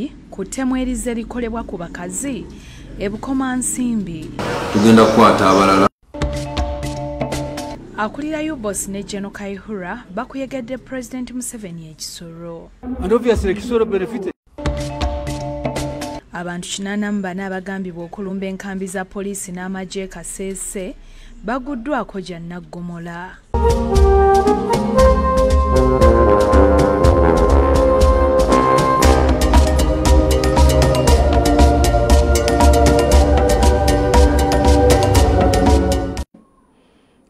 Kutemweriza erikolebwa ku bakazi ebukomansimbi tugenda kukwata abalala. Akulira UBOS ne General Kaihura bakuyegedde President Museveni ekisoro. And obviously ekisoro benefited. Abantu 84 abagambibwa okulumba enkambi za poliisi n'amagye Kasese baguddwako Jannaggomola.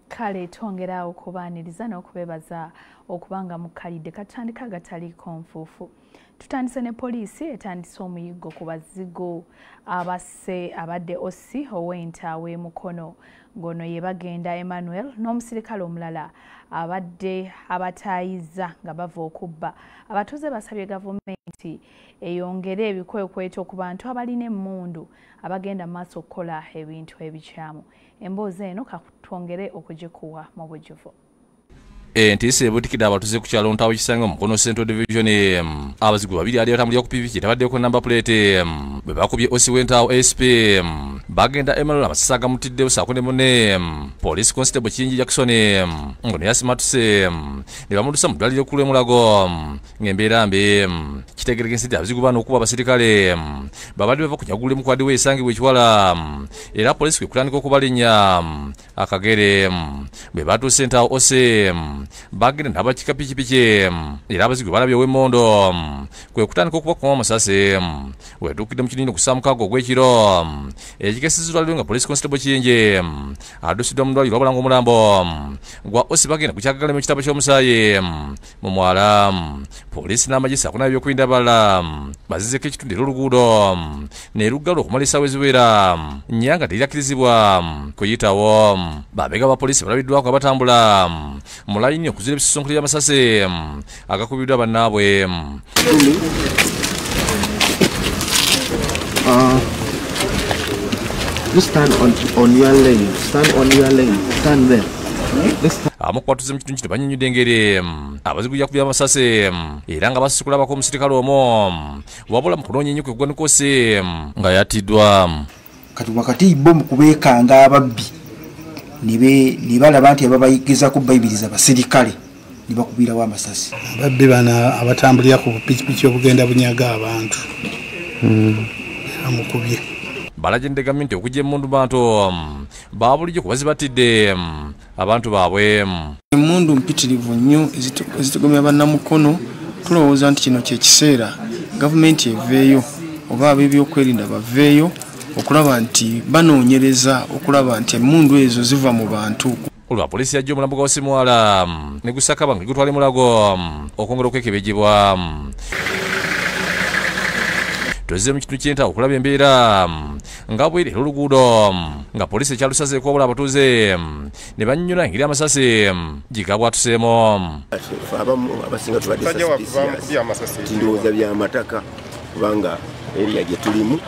Kale twongera okubaaniriza n'okubebaza okubanga mukalidde katandika gataliko nfuufu. Tutandise ne poliisi etandise omuyiggo ku bazigo abadde Ossi ow'Entaawe Mukono. Ngono ye bagenda Emmanuel n'omusirikale omulala abadde abataayiza nga bava okubba. Abatuuze basabye gavumenti eyongere ebikwekweto ku bantu abalina emmundu abagenda mu maaso okukola ebintu ebikyamu. Emboozi eno katwongere okugikuwa mu bujjuvu. Ntise ebutikidde abatuuze ku kyalo Ntaawe Kisange Mukono Central Division abazigu babiri ali batambulira ku PPK tabaddeko number plate bwe bakubye Ossi w'Entaawe SP bagenda Emmanuel amasasi agamutidde busako ne Police Constable Kingi Jackson ngono yasimatuse ne bamudusa mu ddwaliro ekkulu Mulago ng'embeera mbi kitegeregensidde abazigu bano okuba abasirikale babadde bava kunyagula mukwadi we esangibwa ekiwala era poliisi kwe kutandika okubalinnya akagere bwe batuuse Ntaawe Ossi bagenda n'abakika pikipiki era abazigu balabye ow'emmondo kwe kutandika okubakoma amasasi wetuukidde mu kinini ku saamukago ogw'ekiro ekikesezulwaliro nga Police Constable Kingi addusiddwa mu ddwaliro obalanga omulambo gwa Ossi bagenda ku kyakagala mu kitabo ky'omusaayi mu mwala. Poliisi n'amagye saakuna ebyokwinda abalala bazizeko ekitundu era oluguudo ne luggala okumala essaawa eziwera nnyanga teririkkirizibwa kuyitawo. Babega ba poliisi balabiddwako abatambula mu layini okuzira ebisonkozo by'amasasi agakubiddwa bannaabwe. Stand on your lane. Stand on your lane. Stand there. Amukwatuze mu kitundu kino bannyonnyodde engeri abazigu yakubya amasasi era nga basukula abako omusirikale omwo wabula mu kunoonya ennyo kwe kugwanika Ossi nga yattiddwa. Kati wakati bo mu kubeekanga ababbi ne balaba nti ababayigiza ku bayibiriza basirikale ne bakubirawo amasasi. Ababbi bana abatambulira ku pikipiki obugenda bunyaga abantu amukubye. Balagende gavumenti okujja emmundu bantu babulijjo kuba zibatidde abantu baabwe. Emmundu mpitirivu nnyo ezitugomya bannamukono. Tulowooza nti kino kyekiseera gavumenti eveeyo oba ab'ebyokwerinda baveeyo okulaba nti banoonyereza okulaba nti emmundu ezo ziva mu bantu. Olwa poliisi yajja omulambo gwa Ossi Mwala ne gusakaba nga gutwala Mulago okwongera okwekebejjibwa. Tuzze mu kitundu ky'Entaawe okulaba embeera nga bweri era oluguudo nga poliisi ekyalusazeeko wabula abatuuze ne bannyonnyola engeri amasasi gigabwatuseemu. Abamu abasinga tubadde ndowooza byamataka kubanga eriya gye tulimu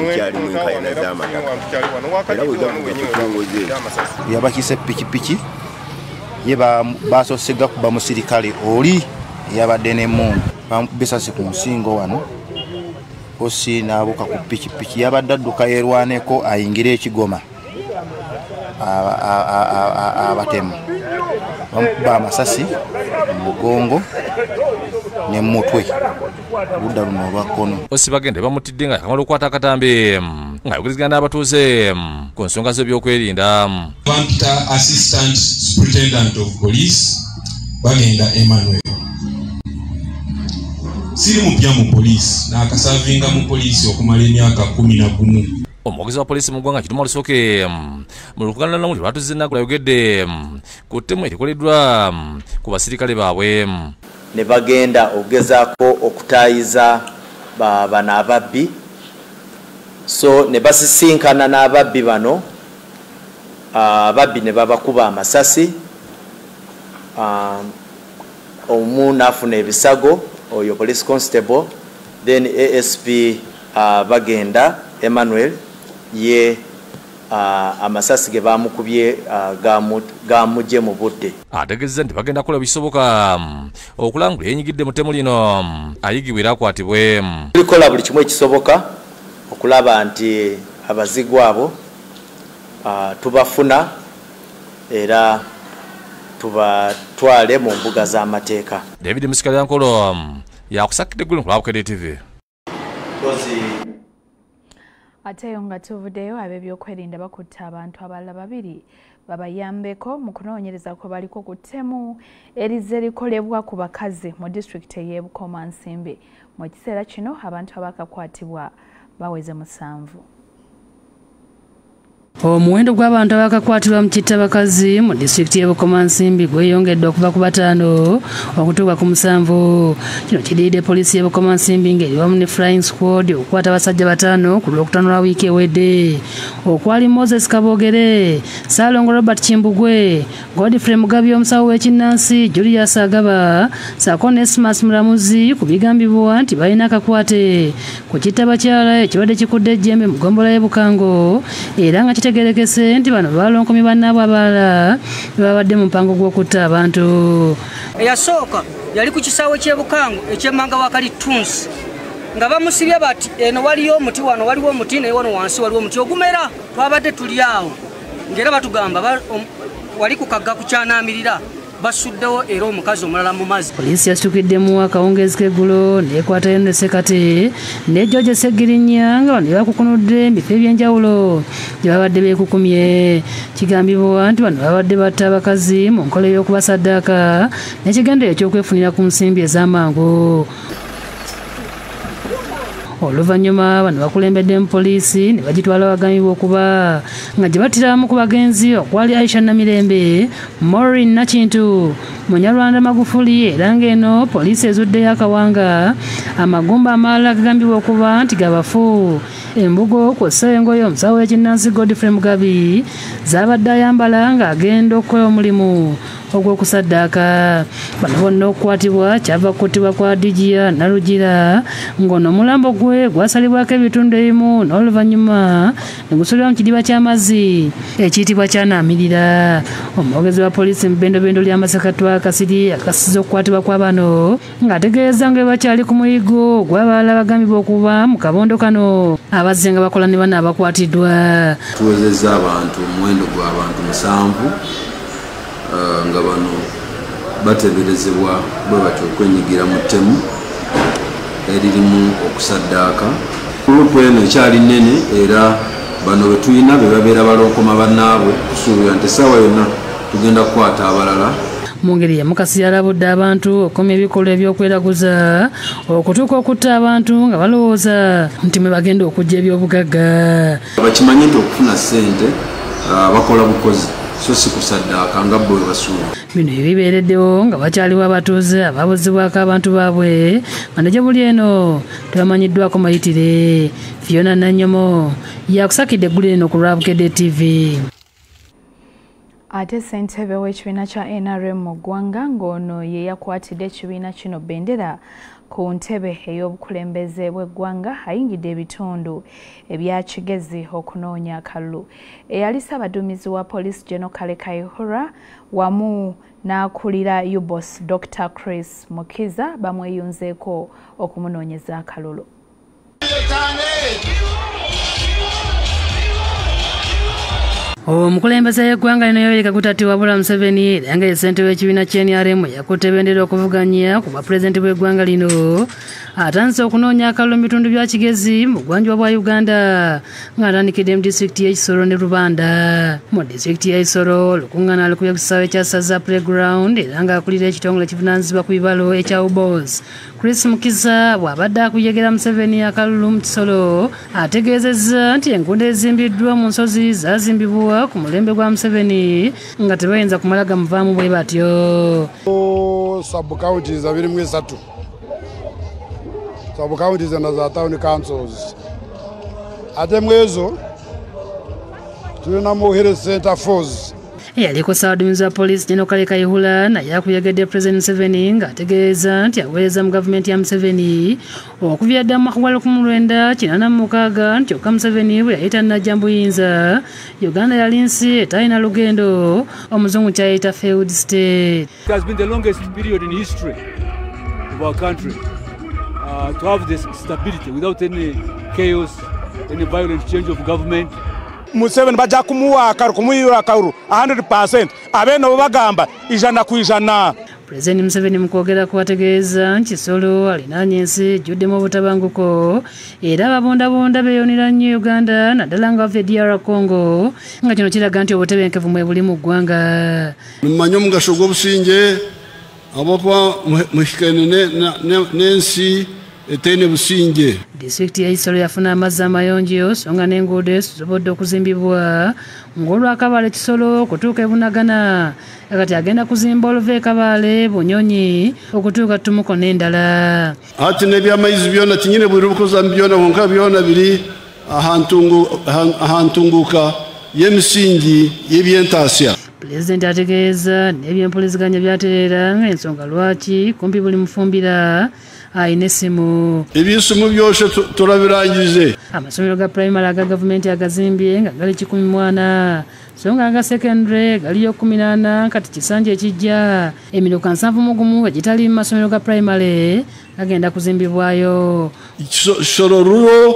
ekyalimu enkayana z'amataka era bwe gavumenti etongoze yabakiise pikipiki ye basoose gakuba musirikale oli yabadde n'emmundu bamubisasi ku nsingo wano. Ossi n'abuuka ku pikipiki yabadde adduka yerwaneko ayingira ekigoma abatemu bamukuba amasasi mu mugongo ne mu mutwe ludda luno olwa kkono. Ossi bagenda bamutidde nga yakamala okukwata akatambi nga ayogerezegana n'abatuuze ku nsonga z'ebyokwerinda. Assistant Superintendent of Police bagenda Emmanuel siri mupya mu poliisi n'akasavinga mu poliisi okumala emyaka 11. Omwogezi wa poliisi mu ggwanga Kituma Lusooke mu lukuŋŋaana lw'amawulire lwatuzze Nagula ayogedde ku ttemu erikoleddwa ku basirikale baabwe. Ne bagenda okugezaako okutaayiza bano ababbi so ne basisinkana n'ababbi bano ababbi ne babakuba amasasi omu n'afuna ebisago oyo Police Constable then ASP bagenda Emmanuel ye amasasi ge bamukubye gamuje mu budde. Ategezza nti bagenda kukola bisoboka okulangula enyigidde mu ttemu lino ayigibwa era akwatibwe. Tulikola buli kimu ekisoboka okulaba nti abazigwa abo tubafuna era tubatwale mu mbuga z'amateeka. David Musikaliankolo yakusakidde eggulu ku Bukedde TV. Ate nga tuvuddeyo ab'ebyokwerinda bakutte abantu abalala babiri babayambeko mu kunoonyereza kwe baliko ku ttemu erizze likolebwa ku bakazi mu disitulikiti ey'e Bukomansimbi. Mu kiseera kino abantu abakakwatibwa baweze 7. Omuwendo gw'abantu abakakwatibwa mu kittabakazi mu disitulikiti y'e Bukomansimbi gweyongedde okuva ku 5 okutuuka ku 7. Kino kidiidde poliisi y'e Bukomansimbi ng'eri wamu ne flying squad okukwata abasajja 5 ku Lwokutaano lwa wiiki ewedde. Okwali Moses Kabogere, Saalongo Robert Kimbugwe, Godfrey Mugabi omusawo w'ekinnansi, Julius Agaba, ssaako ne Esmas Mulamuzi ku bigambibwa nti balina akakwate ku kittabakyala ekibadde kikudde ejjembe mu ggombolola y'e Bukango era nga kitegerekese nti bano balonkomye bannaabwe abalala babadde mu mpango gw'okutta abantu. Eyasooka yali ku kisaawe ky'e Bukango eky'emmanga wa Kalitunsi nga bamusibye bati eno waliyo omuti wano waliwo omuti naye wano wansi waliwo omuti ogumera twabadde tuli awo ng'era batugamba wali ku kagga ku kyanaamirira basuddewo era omukazi omulala mu mazzi. Poliisi yasitukiddemu akawungeezi k'eggulo n'ekwatayo ne Sekate ne George Segirinya nga bano bakukunudde mu bifo eby'enjawulo gye babadde beekukumye. Kigambibwa nti bano babadde batta abakazi mu nkola ey'okubasaddaaka n'ekigendererwa eky'okwefunira ku nsimbi ez'amangu. Oluvannyuma bano bakulembedde mu poliisi ne bagitwala abagambibwa okuba nga gye battiramu ku bagenzi okwali Aisha Namirembe, Maureen Nakintu, Munyarwanda Magufuli era ng'eno poliisi ezuddeyo akawanga amagumba amalala agambibwa okuba nti gabafu. Embugo kw'ossa engoye omusawo w'ekinnansi Godfrey Mugabi z'abadde ayambala ng'agenda okukola omulimu ogw'okusaddaaka. Bano bonna okukwatibwa kyava kuttibwa kwa Digia Narugira ng'ono omulambo gwe gwasalibwako ebitundu ebimu n'oluvannyuma ne gusulibwa mu kidiba ky'amazzi ekiyitibwa Kyanaamirira. Omwogezi wa poliisi mu bbendobendo lya Masekatwa Kasiri akasizza okukwatibwa kwa bano ng'ategeeza nga bakyali ku muyigo gw'abalala bagambibwa okuba mu kabondo kano abazze nga bakola ne bano abakwatiddwa. Tuwezezza abantu omuwendo gw'abantu 7 nga bano bateberezebwa bwe batyo okwenyigira mu ttemu eririmu okusaddaaka. Gulupu eno ekyali nnene era bano be tulina be babeera balonkoma bannaabwe kusuubira nti essaawa yonna tugenda kukwata abalala. Mu ngeri Mukasi yalabudde abantu okukomya ebikolwa eby'okweraguza okutuuka okutta abantu nga balowooza nti mwe bagenda okujja eby'obugagga. Bakimanye nti okufuna ssente bakola bukozi so si kusaddaaka nga bwe basuula. Bino ebibeereddewo nga bakyaliwo abatuuze abaabuzibwako abantu baabwe nga ne gye buli eno tebamanyiddwako mayitire. Fiona Nanyomo yakusakidde eggulu eno ku Bukedde TV. Ate ssentebe w'ekibiina kya NRM mu ggwanga ng'ono ye yakwatidde ekibiina kino bbendera ku ntebe ey'obukulembeze bw'eggwanga ayingidde ebitundu ebya Kigezi okunoonya akalulu. Eyali ssaabaduumizi wa poliisi General Kale Kayihura wamu n'akulira UBOS Dr. Chris Mukiza bamweyunzeeko okumunoonyeza akalulu. Omukulembeze w'eggwanga lino Yoweri Kaguta Tiwabula Museveni era nga ye ssentebe w'ekibiina ky'NRM yakutte bbendera okuvuganya ku bwapulezidenti bw'eggwanga lino atandise okunoonya akalulu mu bitundu bya Kigezi mu ggwanjuba bwa Uganda ng'atandikidde mu disitulikiti y'Ekisoro ne Rubanda. Mu disitulikiti y'Ekisoro olukuŋŋaana alikubye ku kisaawe kya Saza Playground era ng'akulira ekitongole ekivunaanyizibwa ku bibalo ekya UBOS. Chris Mukiza bw'abadde akuyegera Museveni akalulu mu Kisoro ategeezezza nti enguudo ezimbiddwa mu nsozi zaazimbibwa ku mulembe gwa Museveni nga tebayinza kumala gamuvaamu bwe batyo. Sub-counties 23 sub-counties na za town councils ate mwezo tulinamu health center force. eyaliko ssaabaduumizi wa poliisi General Kale Kayihura naye akuyegedde President Museveni ng'ategeeza nti aweereza mu gavumenti ya Museveni okuviira ddala mu mwaka gwa 1986 nti kyokka Museveni bwe yayita nnajja mu buyinza Uganda yali nsi etalina lugendo omuzungu kyayita failed state. It has been the longest period in history of our country to have this stability without any chaos, any violent change of government. Museveni bajja kumuwa akaru kumuyira akaru 100% abeno bagamba ijana ku ijana. President Museveni mukwogera kubategeeza nti Kisolo alinaanye ensi ejjuddemu obutabanguko era ababondabonda beeyonera nnyo Uganda naddala nga bava DR Congo nga kino kiraga nti obutebenkevu mwe buli mu ggwanga. Mmanyi omugaso gw'obusinge abapa muhikane n'ensi etene businge. Disitulikiti ya Kisolo yafuna amazzi amayonjo so nga n'enguudo zisobodde okuzimbibwa ng'olwakabaale Kisolo okutuuka e Bunagana kati agenda kuzimba oluva e Kabaale Bunyonyi okutuuka Tumuko n'endala. Ati n'ebyamaizi byona tinyine buli bukoza byona wonka byona biri ahantunguka y'emisingi y'ebyentaasya. Pulezidenti ategeeza n'ebyempuliziganya byatereera ng'ensonga lwaki kumpi buli mufumbira ayina essimu. Eby'essimu byose tulabirangize. Amasomero ga primary aga gavumenti agazimbye nga gali 14 so nga aga secondary galiyo 18 kati kisanja ekijja emiruka 71 egitali mu masomero ga primary agenda kuzimbibwayo. Kisolo rural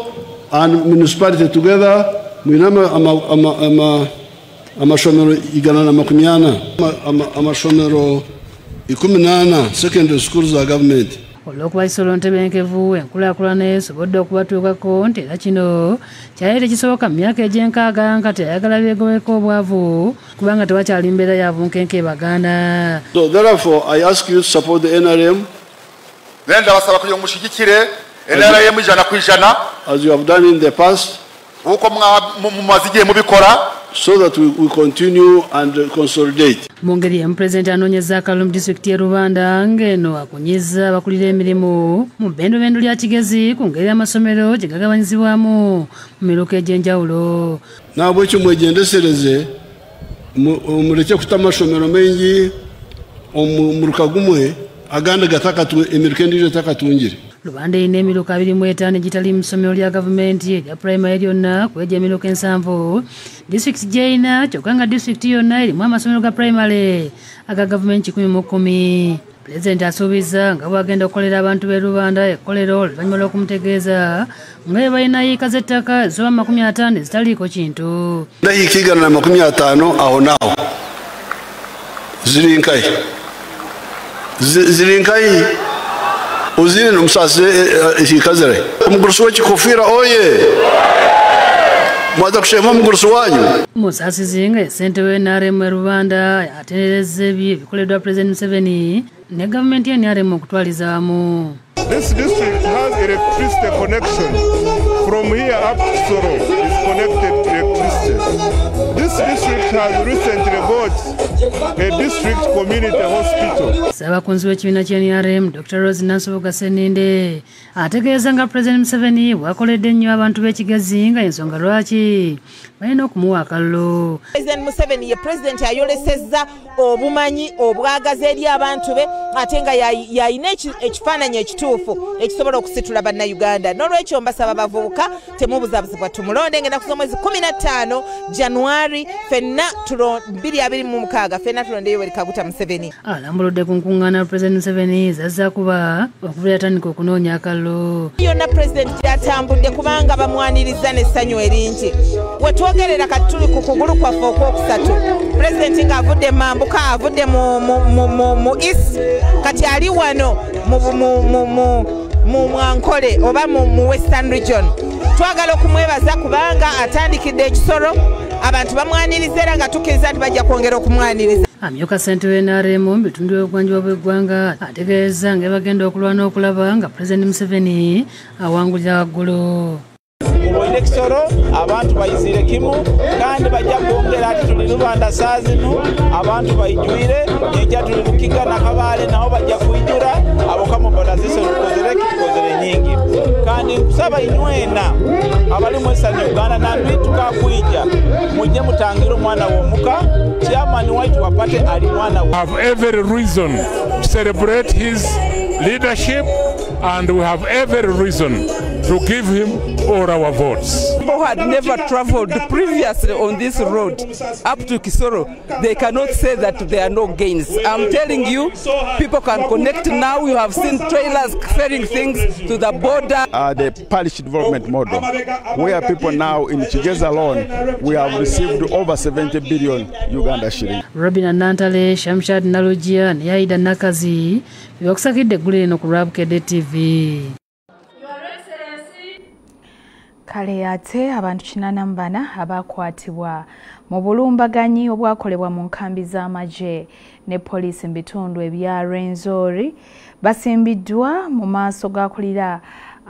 and municipality together mwina amasomero 180 amasomero 18 secondary schools za government. Olw'okuba Kisolo ntebenkevu enkulaakulana esobodde okubatuukako nti era kino kyali tekisoboka mu myaka egy'enkaaga nga teyayagala beegobeko obwavu kubanga tewakyali mbeera ya bunkenke e Baganda. So therefore I ask you to support the NRM. Nenda basaba kugira mushigikire NRM ijana ku ijana as you have done in the past. Uko mumazigiye mubikora. So that we continue and consolidate. Mungeri ya President anoonyeza akalulu mu disitulikiti y'e Rubanda ng'eno akunyiza abakulira emirimu mu bendobendo lya Kigezi ku ngeri y'amasomero gye gagabanyizibwamu mu miruka egy'enjawulo. Nabwekyo mwegendesereze muleke kuta amasomero mengi omuruka gumwe agandi emiruka endijo etakatungire. Rubanda erina emiruka 25 egitali mu ssomero lya gavumenti erya primary lyonna kwegya emiruka 7. Disitulikiti gy'erina kyokka nga disitulikiti yonna erimu amasomero ga primary aga gavumenti 10. Pulezidenti asuubiza nga bw'agenda okukolera abantu b'e Rubanda ekkolero oluvannyuma lw'okumutegeeza nga bwe balina yiika z'ettaka ezoba 50 ezitaliiko kintu. Yiika 150 aho naawo ziri nkayi uzine nomusase ikazere omugurusi w'ekikofiira oye mwaza kushema omugurusi wanyu. Musasizi nga ssente we NRM e Rubanda atereereza ebikoleddwa President Museveni ne gavumenti ya NRM okutwaliza wamu. This district has electricity connection. From here up to Kisoro is connected to electricity. This district has recently got a district community hospital. Ssabakunzi w'ekibiina kya NRM Dr. Rose Nansoboga Sseninde ategeeza nga President Museveni bw'akoledde nnyo abantu b'e Kigezi nga ensonga lwaki balina okumuwa akalulu. President Museveni ye president ayolesezza obumanyi obwagazi eri abantu be ate nga yayina ekifaananyi ekituufu ekisobola okusitula bannayuganda. N'olwekyo mbasaba bavubuka temubuzaabuzibwa tumulonde ng'ennaku z'omwezi 15 January ffenna 2026 ffenna tulonde Yoweri Kaguta Museveni. Alambuludde ku nkuŋŋaana President Museveni zazza kuba okuva yatandika okunoonya akalulu. Yonna president gy'atambudde kubanga bamwaniriza n'essanyu eringi. We twogerera kati tuli ku kugulu kwaffe okwokusatu. President ng'avudde Mambuka avudde mu East kati ali wano mu Mwankole oba mu Western Region. Twagala okumwebaza kubanga atandikidde ekisoro abantu bamwaniriza era nga tukkiriza nti bajja kwongera okumwaniriza. Amyuka ssente we NRM mu bitundu by'obugwanjuba bw'eggwanga ategeeza nga bagenda okulwana okulaba nga President Museveni awangulira waggulu. olina Kisoro abantu bayizire kimu kandi bajja kwongera ati tuli Lubanda saa zino abantu bayijwire nyenja tuli Lukiga na Kabale naho bajja kuyijura abo kamobola zisokozere nyingi kandi nkusaba inywena abali mwesa ni Uganda nambi tukakwija mujje mutangira omwana w'omuka chairman waitu wapate ali mwana We have every reason to celebrate his leadership and we have every reason to give him all our votes. People who had never traveled previously on this road up to Kisoro, they cannot say that there are no gains. I'm telling you, people can connect now. You have seen trailers ferrying things to the border. The parish development model, where people now in Kigezi alone, we have received over 70 billion Uganda shilling. Robin Nantale, Shamshad Nalujia, Yaida Nakazi, byokusakidde eggulu lino ku Rwabukede TV. Kale ate abantu 84 abakwatibwa mu bulumbaganyi obwakolebwa mu nkambi z'amagye ne poliisi mu bitundu ebya Rwenzori basimbiddwa mu maaso g'akulira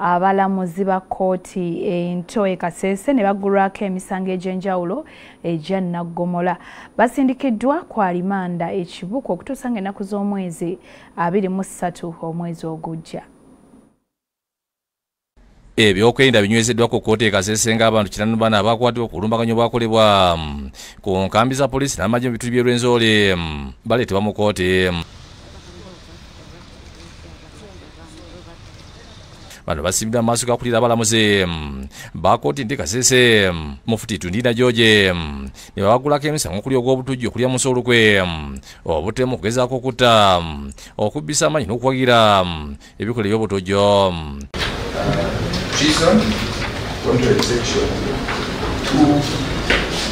abalamuzi ba kkooti ento e Kasese ne baggulwako emisango egy'enjawulo egya Naggomola. Basindikiddwa ku alimanda ekibuko okutuusa ng'ennaku z'omwezi 23 omwezi ogujja. Ebyokwerinda binywezeddwa ku kkooti e Kasese ng'abantu 84 abakwatibwa ku bulumbaganyi obwakolebwa ku nkambi za poliisi n'amagye mu bitundu by'e Rwenzori baleetebwa mu kkooti. Bano basimbidwa mu maaso g'akulira abalamuzi ba kkooti enti Kasese Mufti Tundina George ne babagulako emisango okuli ogw'obutujju okulya mu nsolukwe obutemu okugezaako okutta okubbisa amaanyi n'okuwagira ebikola eby'obutujju. Treason, contrary section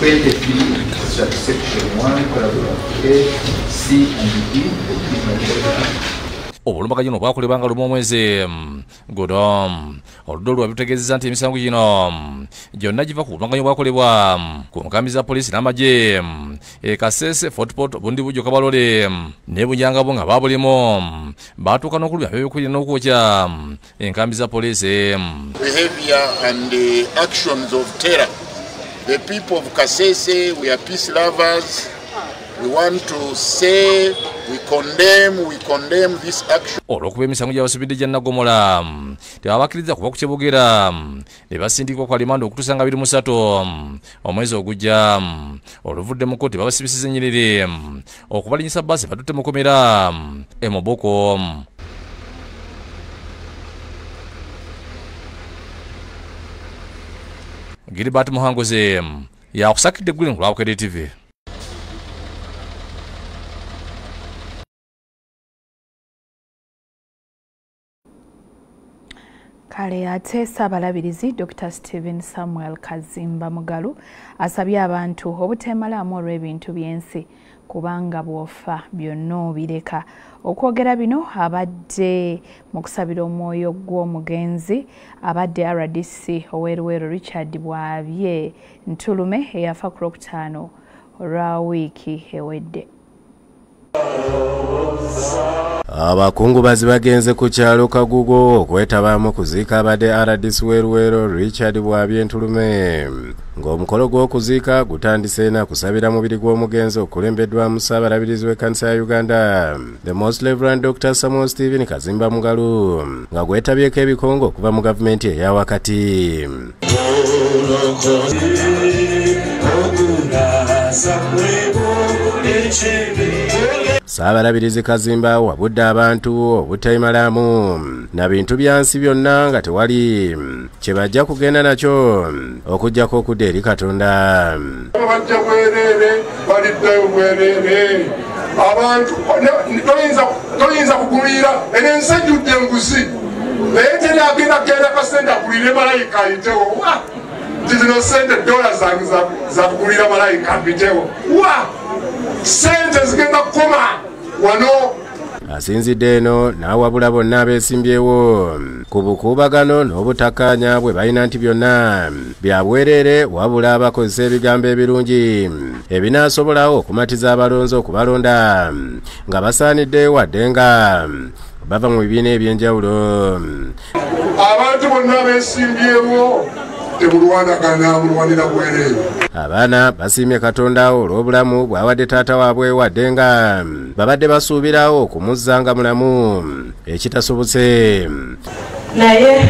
223, subsection 1, paragraph A, C and D. Obulumbaganyi buno bwakolebwa nga lumu omwezi guno. Oludda olwo lutegeezezza nti emisango gino gyonna giva ku bulumbaganyi obwakolebwa ku nkambi za poliisi n'amagye e Kasese, Fort Portal, Bundibugyo, Kabalole ne Bunyangabo nga babulimu batuuka n'okulumya ebyokwerinda n'okwokya enkambi za poliisi. Behavior and the actions of terror. The people of Kasese, we are peace lovers. We want to say we condemn this action. Olw'okuba emisango gy'abasibidde gya Naggomola tebabakkiriza kuba ku Kyebogera ne basindikibwa ku alimanda okutuusa nga 23 omwezi ogujja. Oluvudde mu kkooti babasibisiza ennyiriri okubalinyisa bbaasi batutte mu komera e Moboko. Gilbert Muhangoze yakusakidde eggulu ku Rwabukede TV. Kale ate Ssaabalabirizi Dr. Stephen Samuel Kazimba Mugalu asabye abantu obuteemalaamu olw'ebintu by'ensi kubanga bw'ofa byonna obireka. Okwogera bino abadde mu kusabira omwoyo gw'omugenzi abadde RDC Oweruweru Richard Bwabye Ntulume eyafa ku Lwokutaano olwa wiiki ewedde. Abakungubazi bagenze ku kyalo Kagugo okwetabamu kuziika abadde RDC Oweruweru Richard Bwabye Ntulume ng'omukolo gw'okuziika gutandise na kusabira mubiri gw'omugenzi okulembeddwamu Ssaabalabirizi w'ekkanisa ya Uganda the Most Reverend Dr. Samuel Stephen Kazimba Mugalu nga gwetabyeko ebikongo okuva mu gavumenti eya wakati. Ssaabalabirizi Kazimba wabudde abantu obutayimalaamu na bintu byansi byonna nga tewali kye bajja kugenda nakyo okuggyako okudda eri Katonda. Bajja bwereere baliddayo bwereere abantu toyinza kugulira eno ensi ejjudde enguzi naye teri agenda kasente agulire malayika ayitewo zino sente dola zange za kugulira malayika mbitewo sente zigenda kukoma wano. Asinzidde eno n'awabula bonna abeesimbyewo ku bukuubagano n'obutakkaanya bwe balina nti byonna bya bwereere wabula abakozesa ebigambo ebirungi ebinaasobolawo okumatiza abalonzi okubalonda nga basaanidde wadde nga bava mu bibiina eby'enjawulo. Abantu bonna abeesimbyewo temulwanagana mulwanira bwereere. Abaana basiimye Katonda olw'obulamu bw'awadde taata waabwe wadde nga babadde basuubirawo okumuzzanga mulamu ekitasobotse. Naye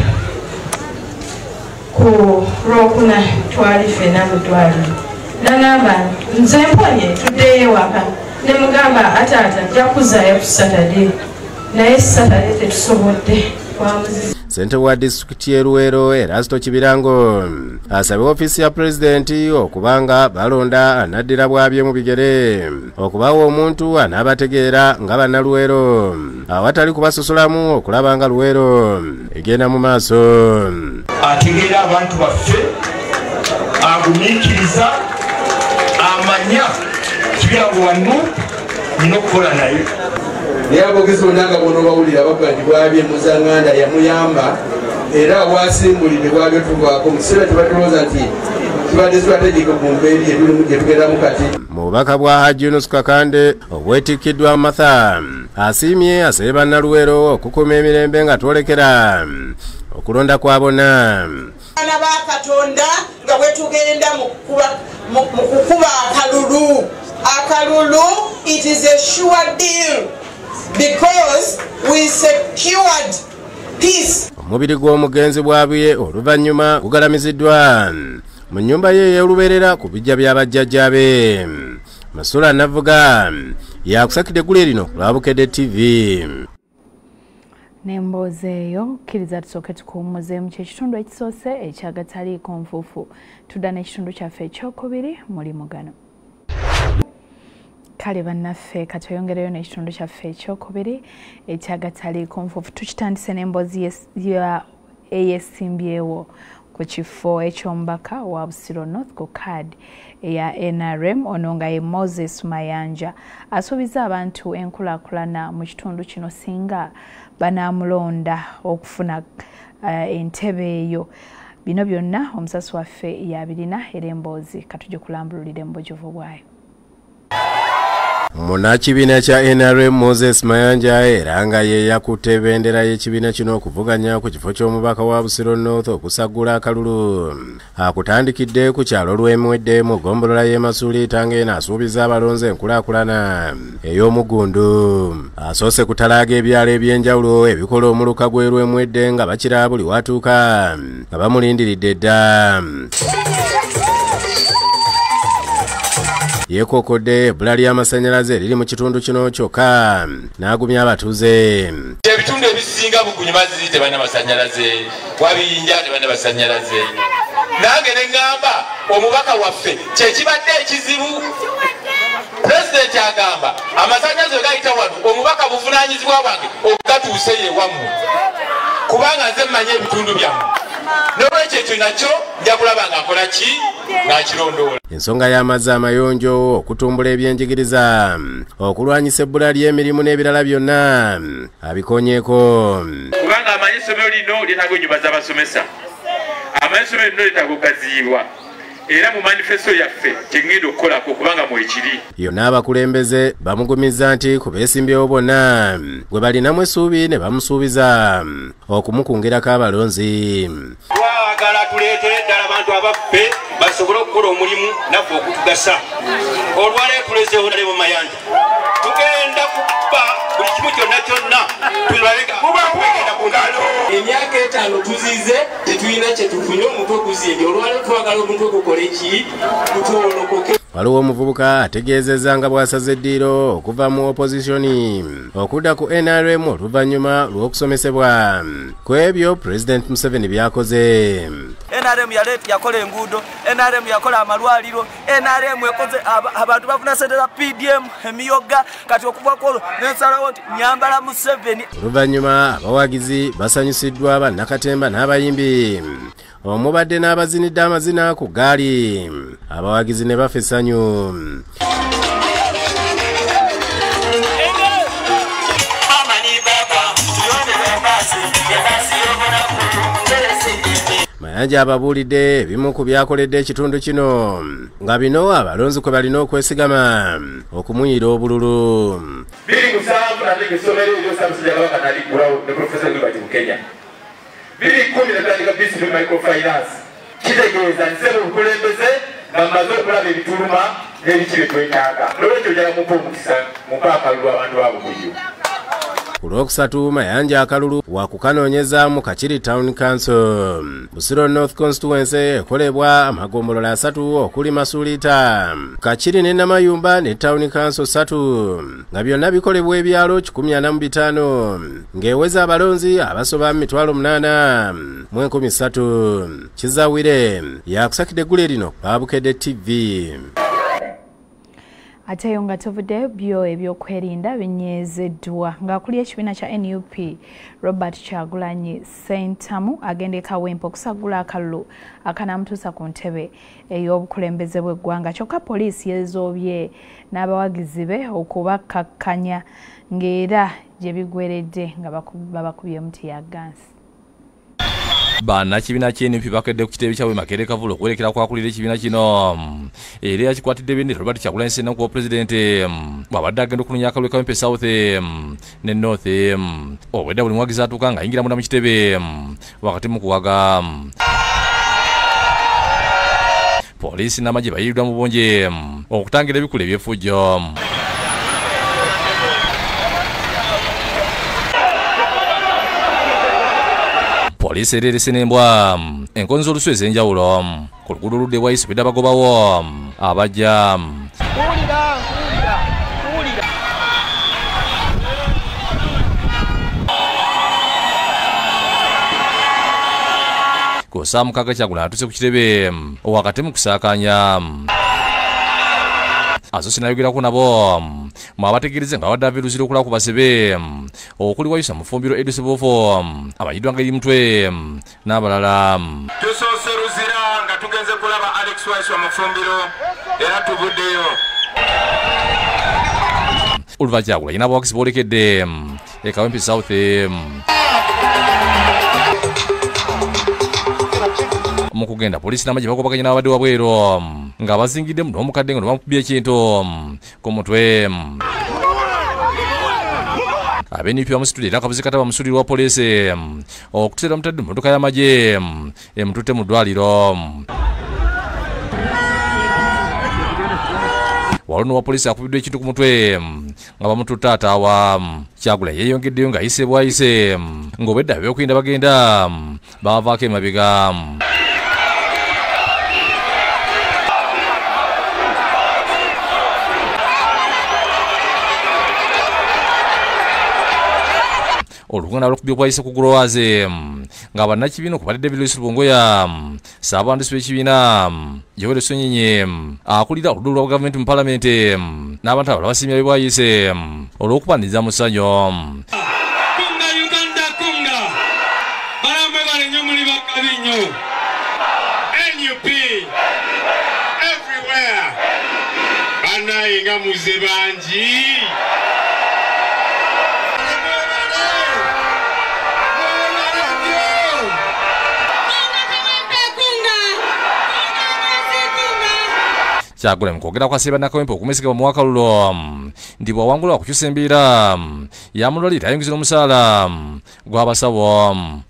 ku Lwokuna twali ffenna mu ddwaliro n'agamba nze mponye tuddeyo ewaka ne mugamba ataata nja kuzzaayo ku Saturday naye Saturday tetusobodde kwamuziza. Ssentebe wa disitulikiti y'e Luweero Erasto Kibirango asabye ofiisi ya pulezidenti okubanga balonda anaddira bwabye mu bigere okubawa omuntu anaabategeera nga bannaluweero awatali kubasosolamu okulaba nga Luweero egenda mu maaso. Ategeera abantu baffe, agumiikiriza, amanya Kibirango wano nina okukola naye. Naye abogezi bonna nga bonna bawulira baga nti bwabye Muzanganda yamuyamba era wasimbulidde bwabyo tuvaako mu kiseera tebatulowooza nti kibadde strategic mu mbeeri gye tugeramu kati. Mu bubaka bwa Hajji Yunus Kakande obwetikkiddwa Martha asiimye asabye bannaluweero okukuuma emirembe nga twolekera okulonda kwa bonna. Abaana ba Katonda nga bwe tugenda mu kukuba akalulu, it is a sure deal because we secured peace. Omubiri gw'omugenzi bwabwe oluvannyuma gugalamiziddwa mu nnyumba ye ey'olubeerera ku bijja bya bajjajjabe. Masula Navuga yakusakidde eggulu lino lwa Bukedde TV. N'emboozi eyo kkiriza tusooke tukuwummuzeemu ky'ekitundu ekisoose ekyagataliiko nfuufu. Tudda n'ekitundu kyaffe ekyokubiri mulimu gano. Kale bannaffe katweyongereyo n'ekitundu kyaffe ekyokubiri ekyagataliiko nfuufu. Tukitandise n'emboozi eyesimbyewo ku kifo eky'omubaka wa Busiro North ku kaadi eya NRM ono nga ye Moses Mayanja asuubiza abantu enkulaakulana mu kitundu kino singa banaamulonda okufuna entebe eyo. Bino byonna omusasi waffe yabirina era emboozi katujja kulambululira embojjovu bwayo. Munnakibiina kya NRM Moses Mayanja era nga ye yakutte ebendera y'ekibiina kino okuvuganya ku kifo ky'omubaka wa Busiro North okusagula akalulu. Akutandikidde ku kyalo lw'Emwedde mu ggombolola y'e Masuli tange n'asuubiza abalonzi enkulaakulana ey'omugundu. Asoose kutalaaga ebyalo eby'enjawulo ebikola omuluka gwe lw'Emwedde nga bakira buli watuuka nga bamulindiridde dda. Yekokodde ebbula ly'amasannyalaze eriri mu kitundu kino kyokka n'agumya abatuuze. Ebitundu ebisinga bugunyu baziri tebalina masannyalaze, wabiyinja tebalina masannyalaze. Nange ne ŋŋamba omubaka waffe kyekibadde ekizibu. Pulezidenti agamba amasannyalaze gayita wano omubaka buvunaanyizibwa bwange okugatuuse ye wammwe kubanga nze mmanyi ebitundu byammwe. N'olwekyo ekyo nakyo nja kulaba nga nkola ki ng'akirondoola. Ensonga y'amazzi amayonjo, okutumbula ebyenjigiriza, okulwanyisa ebbula ly'emirimu n'ebirala byonna abikonyeeko. Kubanga amanyi essomero lino lyetaaga ennyumba z'abasomesa, amanyi essomero lino lyetaaga okugaziyibwa era mu manifesto yaffe kyengenda okukolako kubanga mwekiri. Yonna abakulembeze bamugumiza nti ku beesimbyewo bonna gwe balinamu essuubi ne bamusuubiza okumukungirako abalonzi. Twagala tuleetere ddala abantu abaffe basobole okukola omulimu naffe okutugasa. Olwaleero tulezeewo nale mu Mayanja tugenda kuba buli kimu kyonna tulabeka mubagenda ku ngalo. Emyaka 5 tuzize tetulina kyetufunye omutwe guzimbe. Olwaleero twagala omutwe gukola eki kutwolokoke. Waliwo omuvubuka ategeezezza nga bw'asaze eddiiro okuva mu opozisioni okudda ku NRM oluvannyuma lw'okusomesebwa ku ebyo Pulezidenti Museveni by'akoze. NRM yakola enguudo, NRM yakola amalwaliro, NRM yakoze abantu bafuna sente za PDM emiyoga kati okuvako n'ensalawo nti nyambala Museveni. Oluvannyuma abawagizi basanyusiddwa bannakatemba n'abayimbi omubadde n'abazinidde amazina ku gaali abawagizi ne bafa essanyu. Mayanja ababuulidde ebimu ku byakoledde ekitundu kino nga bino abalonzi kwe balina okwesigama okumuyira obululu. 2007 natandika essomero ery'osamusajja kabaka naliggulawo ne Profesa Gilbert mu Kenya. 2010 natandika business microfinance. kitegeeza nze obukulembeze nga mmaze okulaba ebituluma n'ebiki bye twetaaga nolwekyo ojala mupa omukisa mupa akalulu abantu babubuyo. Ku Lwokusatu Mayanja akalulu wakukanoonyezaamu Kachiri Town Council. Busiro North Constituency ekolebwa amagombolola 3 okuli Masulita, Kachiri ne Namayumba ne Town Council 3 nga byonna bikolebwa ebyalo 145 ng'eweza abalonzi abasoba 8,813. Kizawire yakusakidde eggule lino Babukedde TV. Ate nga tuvudde byo ebyokwerinda binyezeddwa ng'akuli ekibiina kya NUP Robert Kyagulanyi Ssentamu agenda e Kawempe okusagula akalulu akanamutuusa ku ntebe ey'obukulembeze bw'eggwanga. Kyokka poliisi yezoobye n'abawagizi be okubakkakkanya ng'era gye bigweredde nga babakubye omuti ya gansi. Bana kibiina ky'NUP bakedde ku kitebe kyabwe Makerere Kavulo okwerekera kwakulira ekibiina kino era yakikwatidde benne Robert Kyagulanyi Ssentamu kuba pulezidenti bw'abadde agenda okunoonya akalulu e Kawempe South ne North obwedda buli muwagizi atuuka ng'ayingira munda mu kitebe wakati mu kuwaga. Poliisi n'amagye bayiiriddwa mu bungi okutangira ebikula eby'effujjo. Poliisi ererese n'embwa enkonzo olusu ez'enjawulo ku luguudo oludde bwa Isibidde bagobawo abajja ku ssaawa 6 Kyagulanyi atuuse ku kitebe wakati mu kusaakanya. Aso sinayogerako nabo mwabategereze nga wadde aviruzira okulaba ku basebe okuli Wayusa Mufumbiro Eduse Bofo amanyiddwa nga eri mutwe n'abalala. Tusoose Luzira nga tugenze kulaba Alex Wayusa Mufumbiro era tuvuddeyo. Oliver Kyagulanyi n'abawagizi boolekedde e Kawempe South mu kugenda poliisi n'amagye bakobaganya n'abadde wabweru nga bazingidde mu n'omukadde nga bamukubye ekintu ku mutwe. Ab'NUP bamusitudde era akabuzi kataba musulira wa poliisi okuteera mutadde mu mmotoka y'amagye emututte mu ddwaliro. Waliwo n'owa poliisi akubiddwa ekintu ku mutwe nga bamututte ataawa. Kyagulanyi yeeyongeddeyo ng'ayise bw'ayise ng'obwedda ab'ebyokwerinda bagenda bavaako emabega. Oluganda lw'okubya bwayise ku Gulowaaze nga bannakibiina okubalidde David Lubongoya ssaabawandiisi w'ekibiina Joel Sonyinyi akulira oludda lwa gavumenti mu Paalamenti n'abantu abalala basiimye bwayise olw'okupaniriza mu ssanyu. Kunga Uganda kunga balambe bali nnyo muli bakabi nnyo. NUP everywhere banaye nga muze bangi. Kyagulanyi mu kwogera kwa Ssebanya Kawempe okumesigibwa mu wakalulu ndi bw'awangulwa okukyusa embeera yamulwalira ayongeza omusaala gw'abasawo. Mu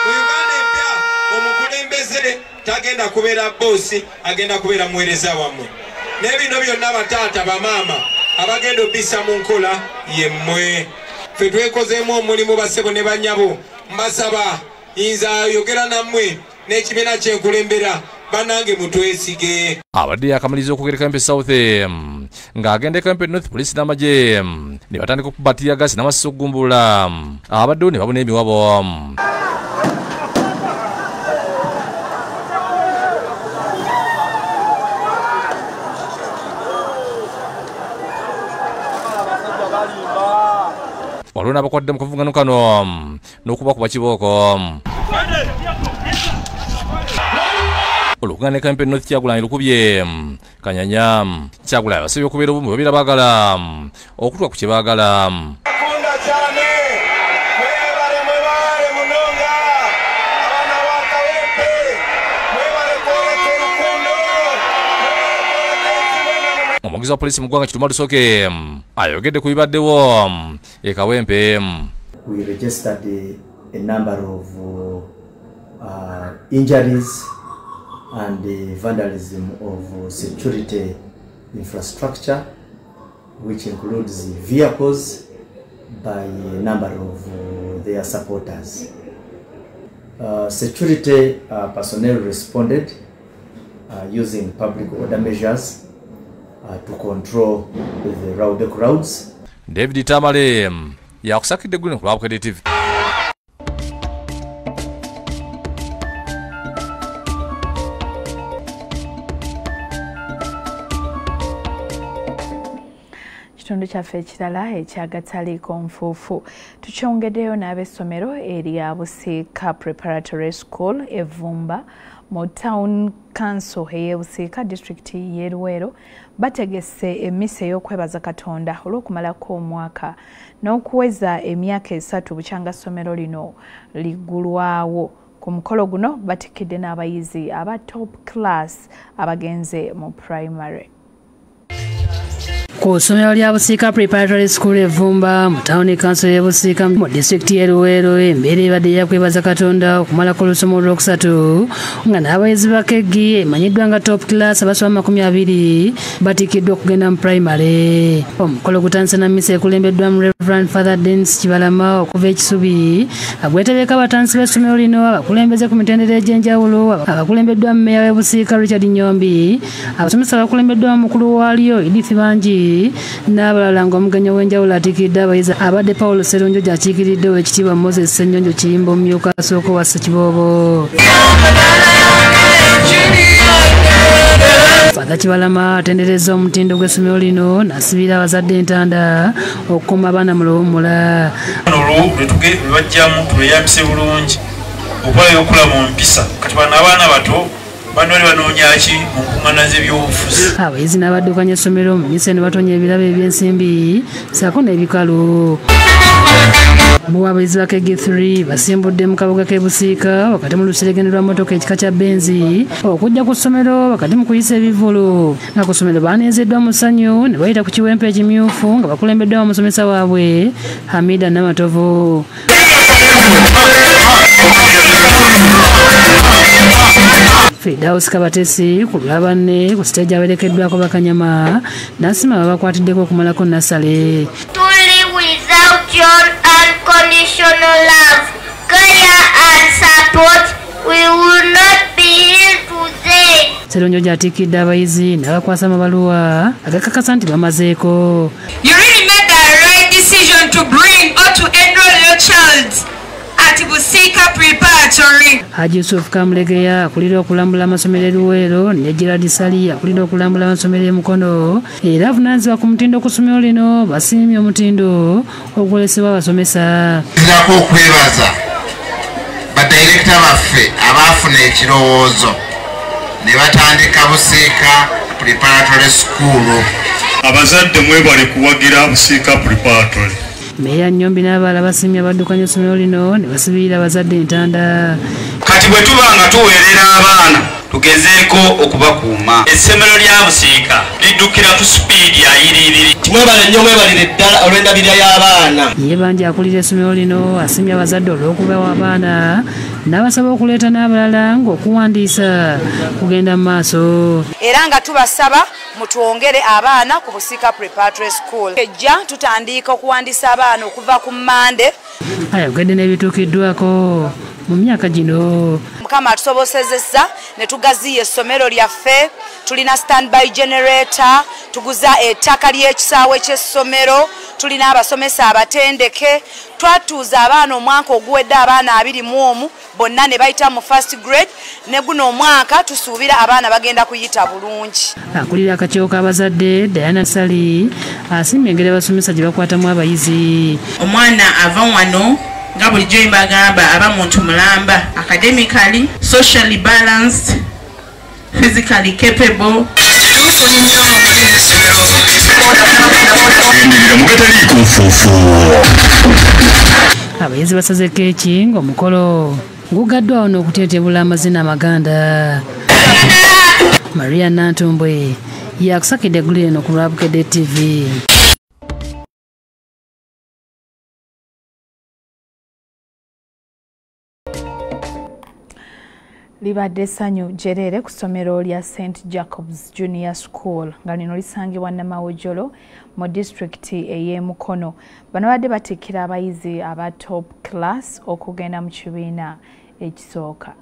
Uganda empya omukulembeze tagenda kubeera boosi, agenda kubeera muweereza wammwe. N'ebino byonna abataata bamaama abagenda obisa mu nkola yemmwe. Ffe twekozeemu omulimu bassebo ne bannyabo, mbasaba nza yogera nammwe n'ekibiina kyenkulembera banange mutwesige. Abadde yakamaliza okwogera Kawempe South ng'agenda e Kawempe North poliisi n'amagye ne batandika okukuba ttiyagasi n'amasasi okugumbulula abaddewo ne babuna emiwabo. Waliwo n'abakwadde mu kavugano kano n'okubakuba kibooko. Oluganda ne Kawempe North Kyagulanyi lukubye Kanyanya. Kyagulanyi basabye okubeera obumu babeera baagala okutuuka ku kye baagala. Kunda cyane mwebale mwebale munonga abana ba Kawempe mwebale kwoleka urukundo. Omuwagizi wa poliisi mu ggwanga Kituma Lusoke ayogedde ku bibaddewo e Kawempe. We registered a number of injuries and the vandalism of security infrastructure, which includes vehicles by a number of their supporters. Security personnel responded using public order measures to control the rowdy crowds. David Tamale yakusakidde guno ku Lwabukede TV. Kitundu kyaffe ekirala ekyagataliiko nfuufu tukyongeddeyo n'ab'essomero erya Busiika Preparatory School Evumba mu Town Council ey'e Busiika District y'e Luweero bategese emmisa ey'okwebaza Katonda olw'okumalako omwaka n'okuweza emyaka 3 bukyanga ssomero lino liggulwawo. Ku mukolo guno batikidde n'abayizi aba top class abagenze mu primary. Ku ssomero lya Busiika Preparatory School Evumba mu Town Council y'e Busiika mu District y'e Luweero embeera ebadde ya kwebaza Katonda okumalako olusomo olwokusatu nga n'abayizi ba Keggi emanyiddwa nga top class abasoma 20 batikiddwa okugenda mu primary. Omukolo gutandise na mmisa ekulembeddwa mu Reverend Father Dennis Kibalama okuva ekisubi agwetebeeka abatandisi b'essomero lino abakulembeze ku mitendera egy'enjawulo abakulembeddwa mu Meeya w'e Busiika Richard Nyombi abasomesa abakulembeddwa mukulu waalyo Edith Banji n'abalala ng'omugenyi w'enjawulo atikiridde abayizi abadde Paul Sserunjo gy'akiikiridde Oweekitiibwa Moses Ssenyonjo Kiyimba omumyuka asooka wa Ssekiboobo. Father Kibalama atenderezza omutindo gw'essomero lino n'asibira abazadde entanda okukuuma abaana mu luwummula. Olwo lwe bajjamu tulweyambise bulungi okukola ebyokula mu mpisa kati bano abaana bato bano bali banoonya ki mu nkuŋŋaana z'ebyobufuzi. Abayizi n'abaddukanya essomero mu mmisa ne batonya ebirabo eby'ensimbi ssaako n'ebikalu. Bo abayizi ba Keggi 3 basimbudde mu kabuga k'e Busiika wakati mu luseregende lwa mmotoka ekika kya Benzi okujja ku ssomero wakati mu kuyisa ebivvulu nga ku ssomero baaneezeddwa mu ssanyu ne bayita ku kiwempe ekimyufu nga bakulembeddwa omusomesa waabwe Hamida Namatovu. Fidaus Kabatesi ku lwabanne ku siteegi awerekeddwako Bakanyama n'asima babakwatiddeko okumalako Nassale. Truly without your unconditional love, care and support, we will not be here today. Sserunjo gy'atiikidde abayizi n'abakwasa amabaluwa agakakasa nti bamazeeko. You really made the right decision to bring or to enroll your child at Busiika Preparatory. Haji Yusuf Kamulegeya akulira okulambula amasomero e Luweero ne Gerard Sali akulira okulambula amasomero e Mukono era avunaanyizibwa ku mutindo ku ssomero lino basiimye omutindo ogwolesebwa abasomesa. Nzirako okwebaza badirekita baffe abaafuna ekirowoozo ne batandika Busiika Preparatory School. Abazadde mwebale kuwagira Busiika Preparatory. Meeya Nyombi n'abalala basiimye abaddukanya essomero lino ne basibirira abazadde entanda. Kati bwe tuba nga tuweerera abaana tugezeeko okubakuuma. Essomero lya Busiika liddukira ku sipiidi ayiririri. Mwebale nnyo mwebalire ddala olw'endabirira y'abaana. Ye Banji akulira essomero lino asiimye abazadde olw'okubawa abaana n'abasaba okuleeta n'abalala ng'okuwandiisa kugenda mu maaso. Era nga tubasaba mutwongere abaana ku Busiika Preparatory School. Ejja tutandika okuwandiisa abaana okuva ku Mande. Ayogedde n'ebituukiddwako mu myaka gino. Mukama atusobosezza ne tugaziya essomero lyaffe, tulina standby generator, tuguza ettaka ly'ekisaawe ky'essomero, tulina abasomesa abatendeke, twatuuza abaana omwaka oguwedde abaana 21 bonna ne bayita mu first grade ne guno omwaka tusuubira abaana bagenda kuyita bulungi. Akulira akakiiko k'abazadde Diana Sali asiimye engeri abasomesa gye bakwatamu abayizi. Omwana ava wano nga bulijjo mbagamba aba muntu mulamba, academically, socially balanced, physically capable. Abayizi basaze keeki ng'omukolo gugaddwawo n'okuteetebula amazina amaganda. Maria Nantumbwe yakusakidde eggulu eno ku Lwabukede TV. Libadde essanyu Jerere ku ssomero lya St Jacob's Junior School nga lino lisangibwa Namawojolo mu disitulikiti ey'e Mukono. Bano badde batikkira abayizi aba top class okugenda mu kibiina ekisooka.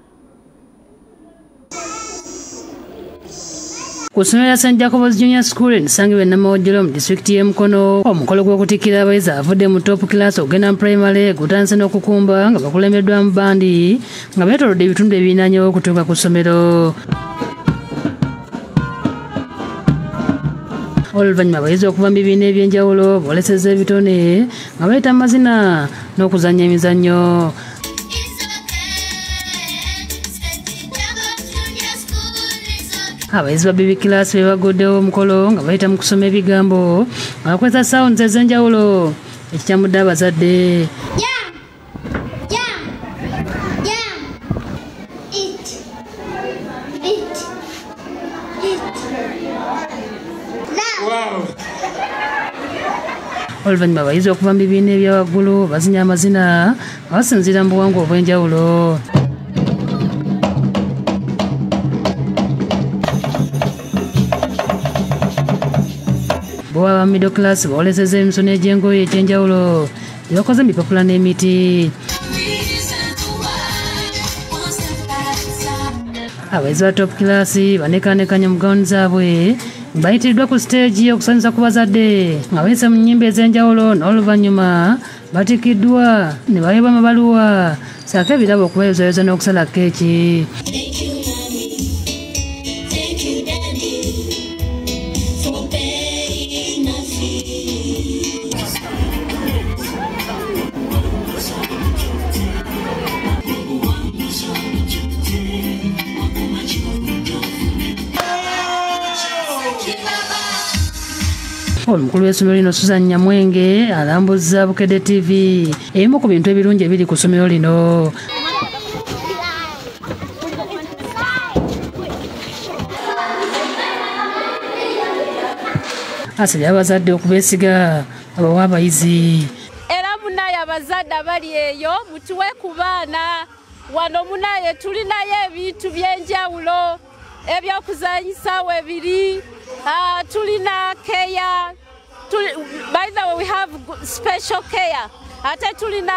Ku ssomero lya St Jacob's Junior School lisangibwa Namawojolo mu disitulikiti y'e Mukono, omukolo gw'okutikkira abayizi avudde mu top class okugenda mu primary gutandise n'okukumba nga bakulembeddwa mu bandi nga beetoolodde ebitundu ebirinaanyeewo okutuuka ku ssomero. Oluvannyuma abayizi okuva mu bibiina eby'enjawulo boolesezza ebitone nga baleeta amazina n'okuzannya emizannyo. Abayizi ba baby class be bagoddewo omukolo nga bayita mu kusoma ebigambo nga bakozesa sounds ez'enjawulo ekikyamudde abazadde. Oluvannyuma abayizi okuva mu bibiina ebya waggulu bazinya amazina nga basinziira mu buwangwa obw'enjawulo. Bowa middle class boolesezza emisono egy'engoye egy'enjawulo gye bakoze mu bipapula n'emiti. Abayizi ba top class banekanekanya mu gawuni zaabwe bayitiddwa ku stage okusanyusa ku bazadde nga bayise mu nnyimba ez'enjawulo n'oluvannyuma batikkiddwa ne baweebwa amabaluwa saako ebirabo okubayozayoza n'okusala keeki. Omukulu w'essomero lino Susan Nyamwenge alambuzza Bukedde TV ebimu ku bintu ebirungi ebiri ku ssomero lino. Asabye abazadde okubeesiga abawa abayizi. Era munaye abazadde abali eyo mutuwe ku baana wano munaye tulinayo ebintu by'enjawulo ebyokuzanyisa webiri. Tulina care. By the way, we have special care. Ate tulina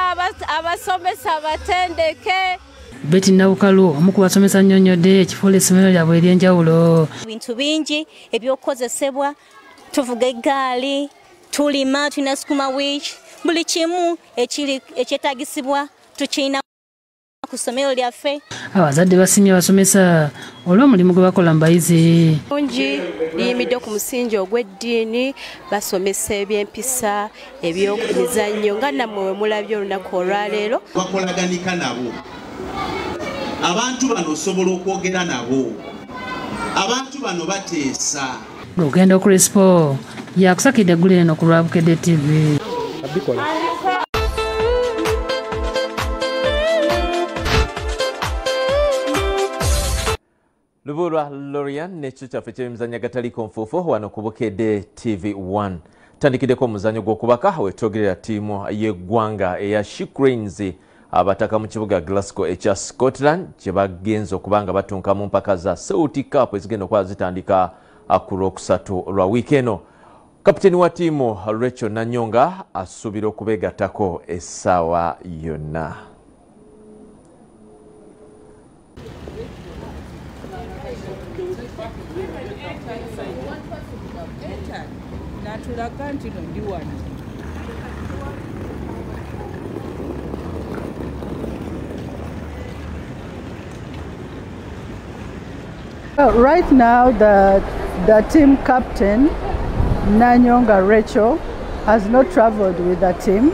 abasomesa abatendeke. Betty Nawukalu omu ku basomesa annyonnyodde ekifuula essomero lyabwe ery'enjawulo. Bintu bingi ebyokozesebwa, tuvuga eggaali, tulima, tulina sukuma wiki, buli kimu ekyetaagisibwa tukirina ku ssomero lyaffe. Abazadde basimye abasomesa olw'omulimu gwe bakola mu bayizi. Bungi liyimidde ku musingi ogw'eddiini basomesa eby'empisa eby'emizannyo nga nammwe we mulabye olunaku olwaleero. Bakolaganika nabo abantu bano osobola okwogera nabo abantu bano bateesa. Lugendo Crispo yakusakidde eggulu eno ku lwa Bukedde TV. Lubulwa Lorian n'ekyo kyaffe ky'emizannyo agataliko nfuufu wano ku Bukedde TV1. Tandikiddeko omuzannyo gw'okubaka wetwogerera ttiimu y'eggwanga eya She Cranes abataka mu kibuga Glasgow ekya Scotland gye bagenze okuba nga batunka mu mpaka za Celtic Cup ezigenda okuba zitandika ku Lwokusatu lwa wiiki eno. Kapiteeni wa ttiimu Rachel Nanyonga asuubira okubeegattako essaawa yonna. Right now, the team captain, Nanyonga Rachel, has not traveled with the team.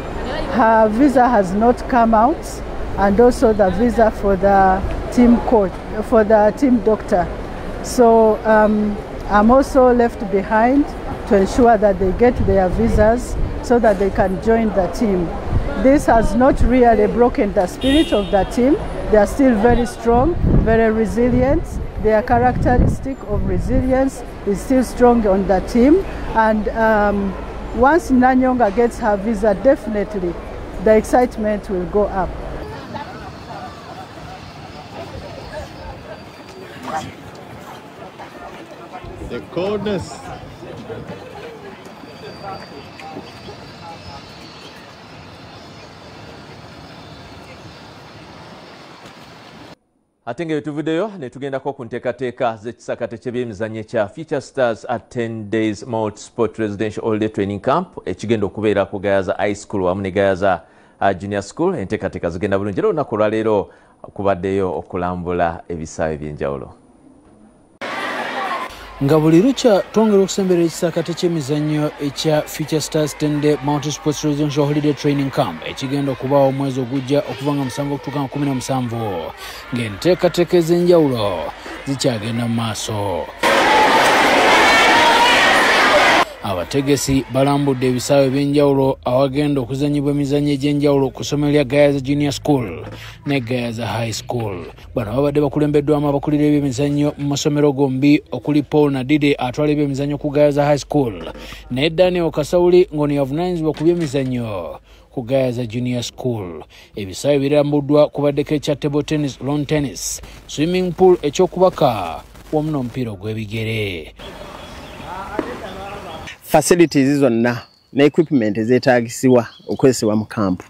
Her visa has not come out, and also the visa for the team coach, for the team doctor. So I'm also left behind to ensure that they get their visas so that they can join the team. This has not really broken the spirit of the team. They are still very strong, very resilient. Their characteristic of resilience is still strong on the team. And once Nanyonga gets her visa, definitely the excitement will go up. The coldness. ate nga tuviddeyo ne tugendako ku nteekateeka z'ekisakate ky'ebyemizannyo kya Future Stars at 10 Days Multi-Sport Residential Holiday Training Camp ekigenda okubeera ku Gayaza High School wamu ne Gayaza Junior School. Enteekateeka zigenda bulungi. Era olunaku olwaleero kubaddeyo okulambula ebisaawe by'enjawulo. Nga buli lukya twongera okusembera ekisakate ky'emizannyo ekya Future Stars 10 Day Multi-Sports Residential Holiday Training Camp ekigenda okubaawo omwezi ogujja okuva nga 7 okutuuka 17 ng'enteekateeka ez'enjawulo zikyagenda mu maaso. Abategesi balambudde ebisaawe eby'enjawulo awagenda okuzannyibwa emizannyo egy'enjawulo ku ssomero lya Gayaza Junior School ne Gayaza High School. Bano babadde bakulembeddwamu abakulira ebyemizannyo mu masomero gombi okuli Paul Nadide atwala ebyemizannyo ku Gayaza High School ne Daniel Kasawuli ng'ono yavunaanyizibwa ku byemizannyo ku Gayaza Junior School. Ebisaawe birambuddwa kubaddeko ekya table tennis, lawn tennis, swimming pool ekyokubaka wamu n'omupiira ogw'ebigere. Facilities zonna ne equipment ezeetagisibwa okwesibwa mu camp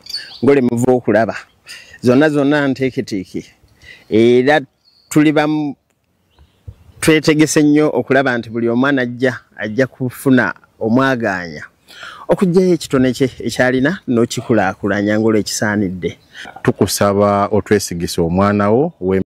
ngole muva okulaba zonna nteeketeeke era tuli bamu twetegese nnyo okulaba nti buli omwana ajja kufuna omwagaanya okujjayo ekitone kye ekyalina n'okikulaakulanya ng'olwekisaanidde. Tukusaba otwesigisa omwana wo